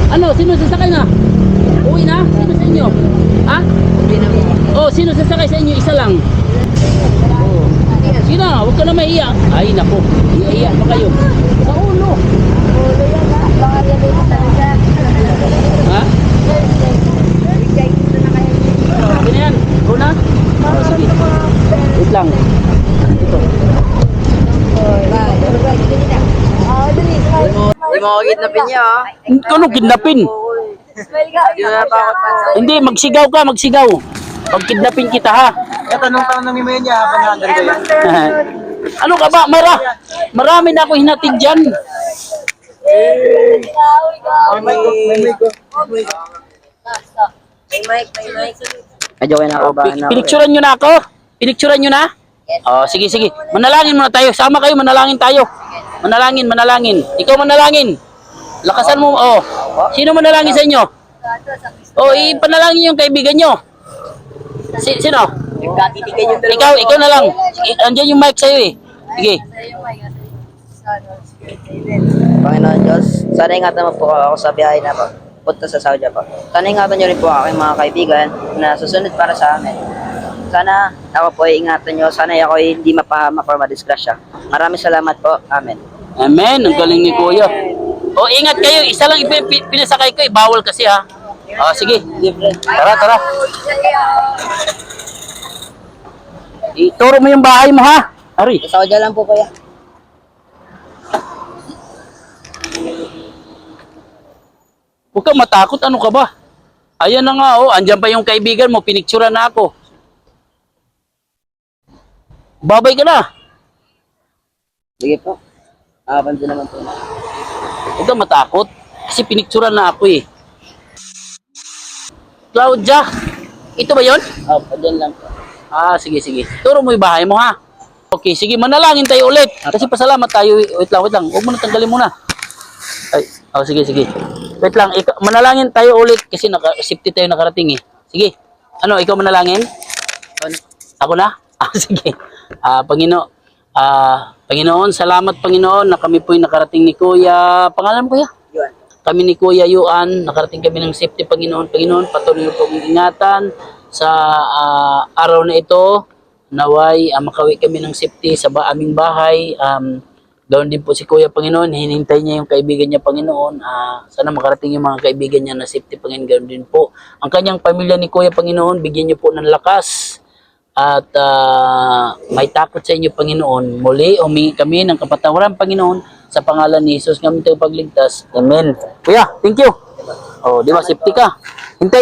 Ano, sino sasakay na? Uwi na? Sino sa inyo? Ha? Oh, sino sasakay sa inyo? Isa lang. Oh. Sino? Huwag ka na maiiyak. Ay, naku. Iiyak pa kayo. Sa ulo. Ulo yan ha. Baka yan dito talaga. Ha? Bigay dito na kayo. Okay na yan. Go na? Oh, sige. Wait lang. Ito. Hindi mo kidnapin niya ha. Ano kidnapin? Hindi, magsigaw ka, magsigaw. Pag kidnapin kita ha. Tanong ni Menya habang nandun ko yan. Ano ka ba? Marami na ako hinatid dyan. May mic. Medyo kayo nakabahan na. Pinicturan nyo na ako? Pinicturan nyo na? Oh, sige, sige. Manalangin muna tayo. Sama kayo, manalangin tayo. Manalangin. Ikaw manalangin. Lakasan mo. Oh. Sino manalangin sa inyo? Oh, ipanalangin yung kaibigan nyo. Sino? Ikaw na lang. Andiyan yung mic sa'yo eh. Sige. Panginoon Diyos, sana ingatan mo po ako sa biyahe na po. Punta sa Saudi po. Sana ingatan niyo rin po aking mga kaibigan na susunod para sa amin. Sana ako po ay ingatan niyo. Sana ako ay hindi mapahamak or madisgrasya. Maraming salamat po. Amen. Amen. Ang galing ni Kuya. Oh, ingat kayo. Isa lang pinasakay ko eh. Bawal kasi ha. Oh, sige. Tara. Ituro mo yung bahay mo ha. Ari. Sa Saudi lang po kuya. Huwag ka matakot. Ano ka ba? Ayan na nga oh. Andyan pa yung kaibigan mo. Pinicturan na ako. Babay ka na. Sige po. Pansin naman po. Huwag ka matakot. Kasi pinicturan na ako eh. Claudia. Ito ba yun? Dyan lang po. Sige. Turo mo yung bahay mo ha. Okay, sige. Manalangin tayo ulit. Kasi pasalamat tayo. Wait lang. Huwag mo na tanggalin muna. Ay, sige. Wait lang. Manalangin tayo ulit kasi safety tayo nakarating eh. Sige. Ano, ikaw manalangin? Ako na? Sige. Panginoon, salamat Panginoon na kami po'y nakarating ni Kuya. Pangalan mo Kuya? Yuan. Kami ni Kuya Yuan, nakarating kami ng safety Panginoon. Panginoon, patuloy po ang ingatan sa araw na ito. Naway, makawi kami ng safety sa aming bahay. Gawin din po si Kuya Panginoon, hinintay niya yung kaibigan niya Panginoon. Sana makarating yung mga kaibigan niya na safety Panginoon. Gawin din po. Ang kanyang pamilya ni Kuya Panginoon, bigyan niyo po ng lakas. At may takot sa inyo Panginoon. Muli, humingi kami ng kapatawaran Panginoon sa pangalan ni Jesus. Kami tayo pagligtas. Amen. Kuya, thank you. Oh, di ba, safety ka. Hintay.